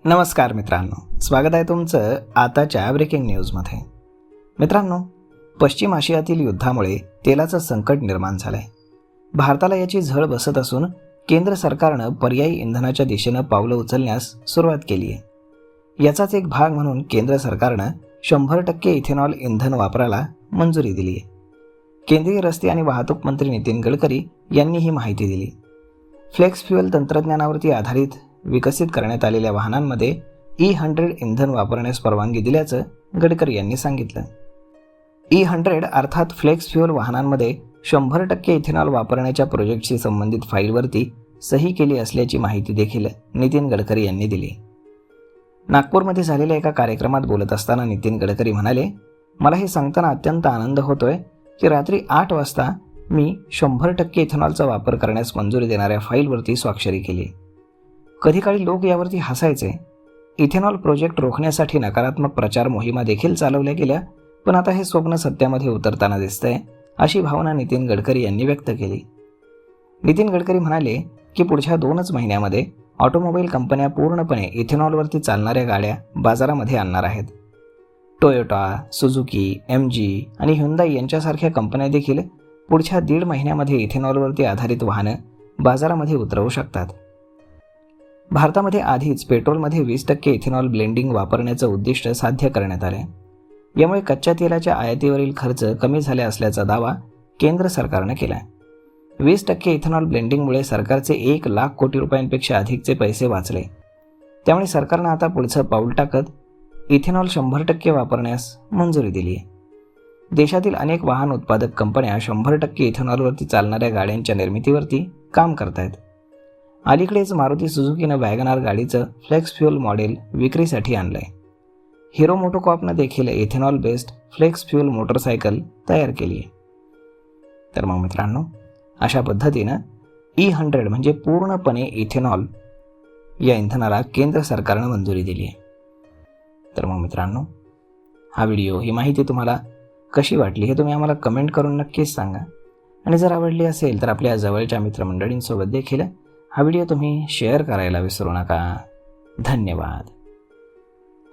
नमस्कार मित्रांनो, स्वागत आहे तुमचं आताच्या ब्रेकिंग न्यूजमध्ये. मित्रांनो, पश्चिम आशियातील युद्धामुळे तेलाचं संकट निर्माण झालंय. भारताला याची झळ बसत असून केंद्र सरकारनं पर्यायी इंधनाच्या दिशेनं पावलं उचलण्यास सुरुवात केली आहे. याचाच एक भाग म्हणून केंद्र सरकारनं 100% इथेनॉल इंधन वापराला मंजुरी दिली आहे. केंद्रीय रस्ते आणि वाहतूक मंत्री नितीन गडकरी यांनी ही माहिती दिली. फ्लेक्स फ्युएल तंत्रज्ञानावरती आधारित विकसित करण्यात आलेल्या वाहनांमध्ये E100 इंधन वापरण्यास परवानगी दिल्याचं गडकरी यांनी सांगितलं. E100 अर्थात फ्लेक्स फ्युएल वाहनांमध्ये 100% इथेनॉल वापरण्याच्या प्रोजेक्टशी संबंधित फाईलवरती सही केली असल्याची माहिती देखील नितीन गडकरी यांनी दिली. नागपूरमध्ये झालेल्या एका कार्यक्रमात बोलत असताना नितीन गडकरी म्हणाले, मला हे सांगताना अत्यंत आनंद होतोय की रात्री 8 वाजता मी 100% इथेनॉलचा वापर करण्यास मंजुरी देणाऱ्या फाईलवरती स्वाक्षरी केली. कधी काळी लोक यावरती हसायचे. इथेनॉल प्रोजेक्ट रोखण्यासाठी नकारात्मक प्रचार मोहिमा देखील चालवल्या गेल्या, पण आता हे स्वप्न सत्यामध्ये उतरताना दिसतंय, अशी भावना नितीन गडकरी यांनी व्यक्त केली. नितीन गडकरी म्हणाले की पुढच्या 2च महिन्यामध्ये ऑटोमोबाईल कंपन्या पूर्णपणे इथेनॉलवरती चालणाऱ्या गाड्या बाजारामध्ये आणणार आहेत. टोयोटा, सुझुकी, MG आणि ह्युंदाई यांच्यासारख्या कंपन्या देखील पुढच्या 1.5 महिन्यामध्ये इथेनॉलवरती आधारित वाहनं बाजारामध्ये उतरवू शकतात. भारतामध्ये आधीच पेट्रोलमध्ये 20% इथेनॉल ब्लेंडिंग वापरण्याचं उद्दिष्ट साध्य करण्यात आले. यामुळे कच्च्या तेलाच्या आयातीवरील खर्च कमी झाले असल्याचा दावा केंद्र सरकारनं केला. 20% इथेनॉल ब्लेंडिंगमुळे सरकारचे 1 लाख कोटी रुपयांपेक्षा अधिकचे पैसे वाचले. त्यामुळे सरकारनं आता पुढचं पाऊल टाकत इथेनॉल 100% वापरण्यास मंजुरी दिली आहे. देशातील अनेक वाहन उत्पादक कंपन्या 100% इथेनॉलवरती चालणाऱ्या गाड्यांच्या निर्मितीवरती काम करत आहेत. अलीकडेच मारुती सुझुकीनं वॅगनार गाडीचं फ्लेक्स फ्युएल मॉडेल विक्रीसाठी आणलंय. हिरो मोटोकॉर्पनं देखील ethanol based flex fuel motorcycle तयार केली आहे. तर मग मित्रांनो, अशा पद्धतीनं E100 म्हणजे पूर्णपणे इथेनॉल या इंधनाला केंद्र सरकारनं मंजुरी दिली आहे. तर मग मित्रांनो, हा व्हिडिओ, ही माहिती तुम्हाला कशी वाटली हे तुम्ही आम्हाला कमेंट करून नक्कीच सांगा. आणि जर आवडली असेल तर आपल्या जवळच्या मित्रमंडळींसोबत देखील हा व्हिडिओ तुम्ही शेअर करायला विसरू नका. धन्यवाद.